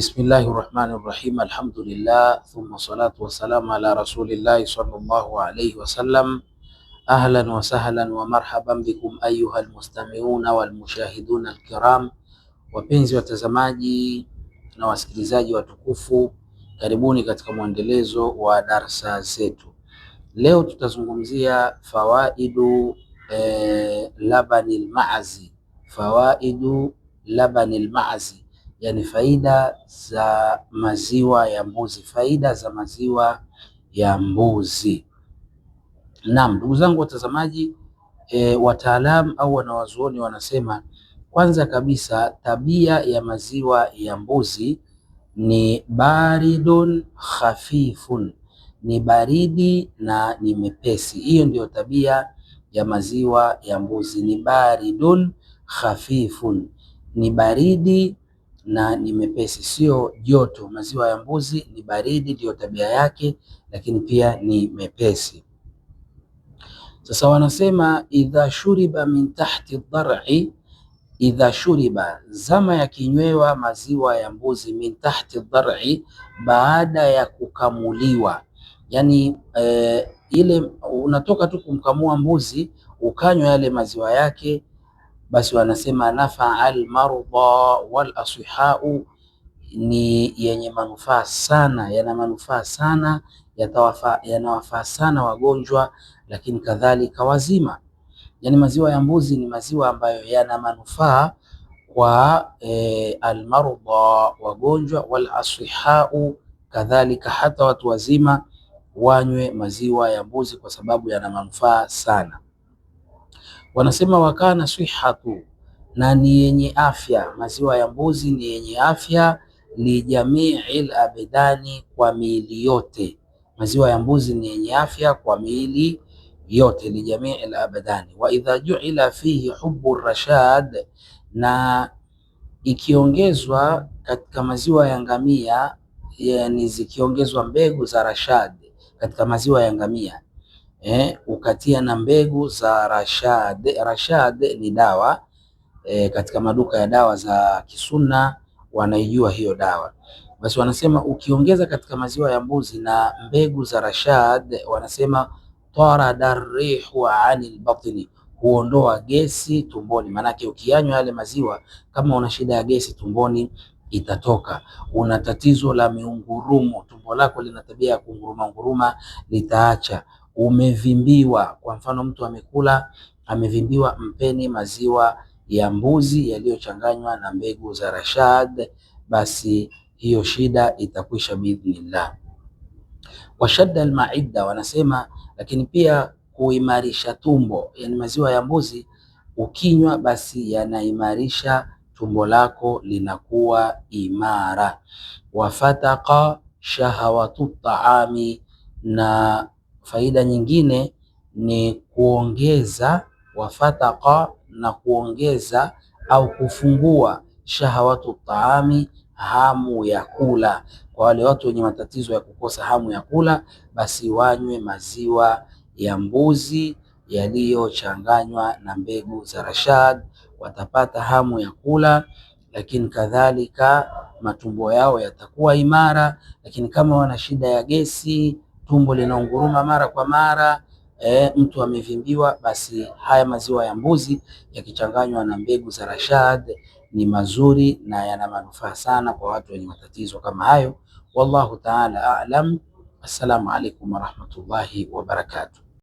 Bismillahir Rahmanir Rahim. Alhamdulillah thumma salatu wassalamu ala rasulillahi sallallahu alayhi wasallam. Ahlan wa sahlan wa marhaban bikum ayyuhal mustami'una wal mushahiduna alkiram, wapenzi watazamaji na wasikilizaji watukufu, karibuni katika mwendelezo wa darsa zetu. Leo tutazungumzia fawaidu labanil maazi, fawaidu labanil maazi, yani faida za maziwa ya mbuzi, faida za maziwa ya mbuzi. Naam, ndugu zangu watazamaji, wataalam au wanawazuoni wanasema, kwanza kabisa tabia ya maziwa ya mbuzi ni baridun khafifun, ni baridi na ni mepesi. Hiyo ndio tabia ya maziwa ya mbuzi, ni baridun khafifun, ni baridi na ni mepesi, sio joto. Maziwa ya mbuzi ni baridi, ndio tabia yake, lakini pia ni mepesi. Sasa wanasema idha shuriba min tahti dhar'i, idha shuriba, zama ya kinywewa maziwa ya mbuzi, min tahti dhar'i, baada ya kukamuliwa. Yani ile unatoka tu kumkamua mbuzi ukanywa yale maziwa yake, basi wanasema nafa al marda wal asihau, ni yenye manufaa sana, yana manufaa sana, yanawafaa sana wagonjwa, lakini kadhalika wazima. Yani maziwa ya mbuzi ni maziwa ambayo yana manufaa kwa almarda, wagonjwa, wal asihau, kadhalika hata watu wazima wanywe maziwa ya mbuzi kwa sababu yana manufaa sana. Wanasema wakana sihatu, na ni yenye afya, maziwa ya mbuzi ni yenye afya, li jami'il abdani, kwa miili yote. Maziwa ya mbuzi ni yenye afya kwa miili yote, li jami'il abdani. Wa idha ju'ila fihi hubbu rashad, na ikiongezwa katika maziwa ya ngamia, yani zikiongezwa mbegu za rashad katika maziwa ya ngamia, ukatia na mbegu za rashad. Rashad ni dawa, katika maduka ya dawa za kisunna wanaijua hiyo dawa. Basi wanasema ukiongeza katika maziwa ya mbuzi na mbegu za rashad, wanasema tarada rihu anil batni, huondoa gesi tumboni. Maanake ukiyanywa yale maziwa, kama una shida ya gesi tumboni itatoka. Una tatizo la miungurumo, tumbo lako lina tabia ya kunguruma nguruma, litaacha. Umevimbiwa, kwa mfano mtu amekula amevimbiwa, mpeni maziwa ya mbuzi yaliyochanganywa na mbegu za rashad, basi hiyo shida itakwisha biidhnillah. Washadda almaida, wanasema lakini pia kuimarisha tumbo, yani maziwa ya mbuzi ukinywa basi yanaimarisha tumbo lako, linakuwa imara. Wafataqa shahawatu taami, na faida nyingine ni kuongeza, wafataqa, na kuongeza au kufungua, shahawatu taami, hamu ya kula. Kwa wale watu wenye matatizo ya kukosa hamu ya kula, basi wanywe maziwa ya mbuzi yaliyochanganywa na mbegu za rashad, watapata hamu ya kula, lakini kadhalika matumbo yao yatakuwa imara. Lakini kama wana shida ya gesi, tumbo linaunguruma mara kwa mara, mtu amevimbiwa, basi haya maziwa ya mbuzi yakichanganywa na mbegu za rashad ni mazuri na yana manufaa sana kwa watu wenye matatizo kama hayo. Wallahu ta'ala a'lam. Assalamu alaikum warahmatullahi wabarakatuh.